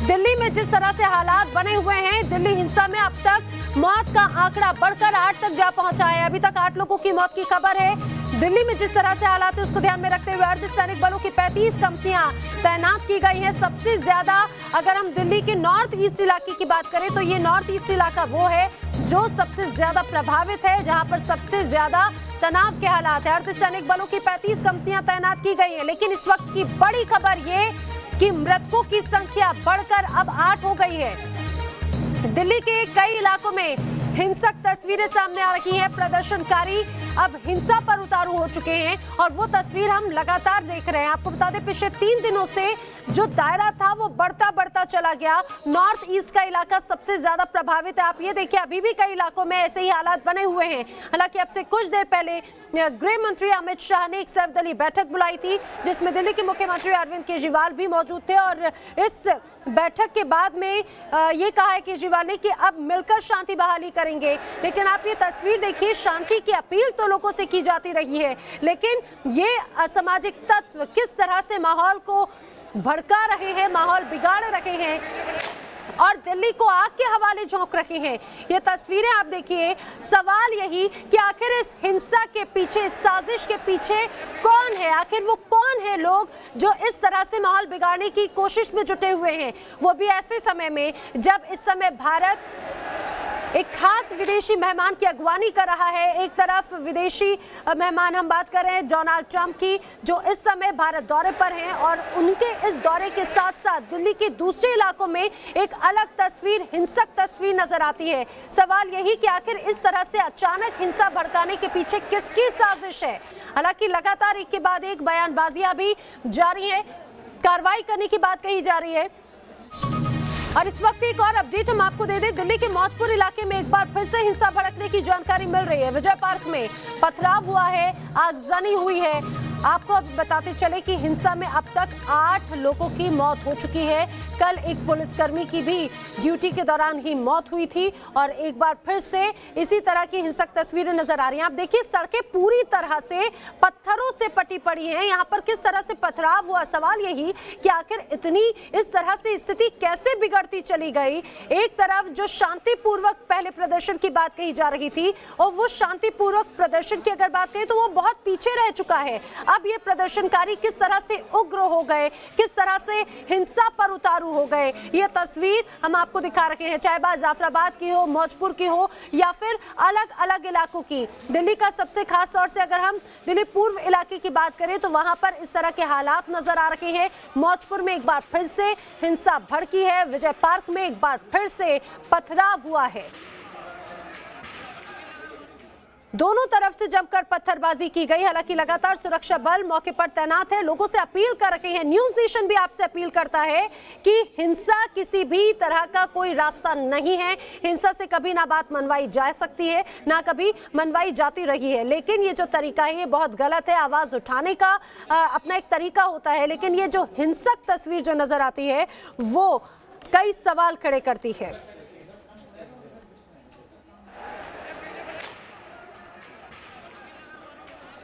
दिल्ली में जिस तरह से हालात बने हुए हैं, दिल्ली हिंसा में अब तक मौत का आंकड़ा बढ़कर 8 तक जा पहुंचा है। अभी तक 8 लोगों की मौत की खबर है। दिल्ली में जिस तरह से हालात है उसको ध्यान में रखते हुए अर्धसैनिक बलों की 35 कंपनियां तैनात की गई हैं। सबसे ज्यादा अगर हम दिल्ली के नॉर्थ ईस्ट इलाके की बात करें तो ये नॉर्थ ईस्ट इलाका वो है जो सबसे ज्यादा प्रभावित है, जहां पर सबसे ज्यादा तनाव के हालात है। अर्धसैनिक बलों की 35 कंपनियां तैनात की गई है। लेकिन इस वक्त की बड़ी खबर ये कि मृतकों की संख्या बढ़कर अब 8 हो गई है। दिल्ली के कई इलाकों में हिंसक तस्वीरें सामने आ रही हैं। प्रदर्शनकारी अब हिंसा पर उतारू हो चुके हैं और वो तस्वीर हम लगातार देख रहे हैं। आपको बता दें, पिछले 3 दिनों से जो दायरा था वो बढ़ता चला गया। नॉर्थ ईस्ट का इलाका सबसे ज्यादा प्रभावित है। आप ये देखिए, अभी भी कई इलाकों में ऐसे ही हालात बने हुए हैं। हालांकि अब से कुछ देर पहले गृह मंत्री अमित शाह ने एक सर्वदलीय बैठक बुलाई थी, जिसमें दिल्ली के मुख्यमंत्री अरविंद केजरीवाल भी मौजूद थे और इस बैठक के बाद में ये कहा है केजरीवाल ने कि अब मिलकर शांति बहाली करेंगे। लेकिन आप ये तस्वीर देखिए, शांति की अपील तो लोगों से की जाती रही है, लेकिन ये असामाजिक तत्व किस तरह से माहौल को भड़का रहे हैं, माहौल बिगाड़ रहे हैं और दिल्ली को आग के हवाले झोंक रहे हैं। ये तस्वीरें आप देखिए। सवाल यही कि आखिर इस हिंसा के पीछे, इस साजिश के पीछे कौन है? आखिर वो कौन है लोग जो इस तरह से माहौल बिगाड़ने की कोशिश में जुटे हुए हैं, वो भी ऐसे समय में जब इस समय भारत एक खास विदेशी मेहमान की अगवानी कर रहा है। एक तरफ विदेशी मेहमान हम बात कर रहे हैं डोनाल्ड ट्रंप की, जो इस समय भारत दौरे पर हैं और उनके इस दौरे के साथ साथ दिल्ली के दूसरे इलाकों में एक अलग तस्वीर, हिंसक तस्वीर नजर आती है। सवाल यही कि आखिर इस तरह से अचानक हिंसा भड़काने के पीछे किसकी साजिश है? हालांकि लगातार एक के बाद एक बयानबाजियां भी जारी है, कार्रवाई करने की बात कही जा रही है। और इस वक्त एक और अपडेट हम आपको दे दें, दिल्ली के मौजपुर इलाके में एक बार फिर से हिंसा भड़कने की जानकारी मिल रही है। विजय पार्क में पथराव हुआ है, आगजनी हुई है। आपको अब बताते चले कि हिंसा में अब तक 8 लोगों की मौत हो चुकी है। कल एक पुलिसकर्मी की भी ड्यूटी के दौरान ही मौत हुई थी और एक बार फिर से इसी तरह की हिंसक तस्वीरें नजर आ रही हैं। आप देखिए, सड़कें पूरी तरह से पत्थरों से पटी पड़ी हैं। यहाँ पर किस तरह से पथराव हुआ? सवाल यही कि आखिर इतनी इस तरह से स्थिति कैसे बिगड़ती चली गई? एक तरफ जो शांतिपूर्वक पहले प्रदर्शन की बात कही जा रही थी और वो शांतिपूर्वक प्रदर्शन की अगर बात करें तो वो बहुत पीछे रह चुका है। अब ये प्रदर्शनकारी किस तरह से उग्र हो गए, किस तरह से हिंसा पर उतारू हो गए, ये तस्वीर हम आपको दिखा रहे हैं। चाहे बात जाफराबाद की हो, मौजपुर की हो या फिर अलग अलग इलाकों की। दिल्ली का सबसे खास तौर से अगर हम दिल्ली पूर्व इलाके की बात करें तो वहां पर इस तरह के हालात नजर आ रहे हैं। मौजपुर में एक बार फिर से हिंसा भड़की है। विजय पार्क में एक बार फिर से पथराव हुआ है। दोनों तरफ से जमकर पत्थरबाजी की गई। हालांकि लगातार सुरक्षा बल मौके पर तैनात है। लोगों से अपील कर रहे हैं, न्यूज नेशन भी आपसे अपील करता है कि हिंसा किसी भी तरह का कोई रास्ता नहीं है। हिंसा से कभी ना बात मनवाई जा सकती है, ना कभी मनवाई जाती रही है। लेकिन ये जो तरीका है ये बहुत गलत है। आवाज उठाने का अपना एक तरीका होता है, लेकिन ये जो हिंसक तस्वीर जो नजर आती है वो कई सवाल खड़े करती है।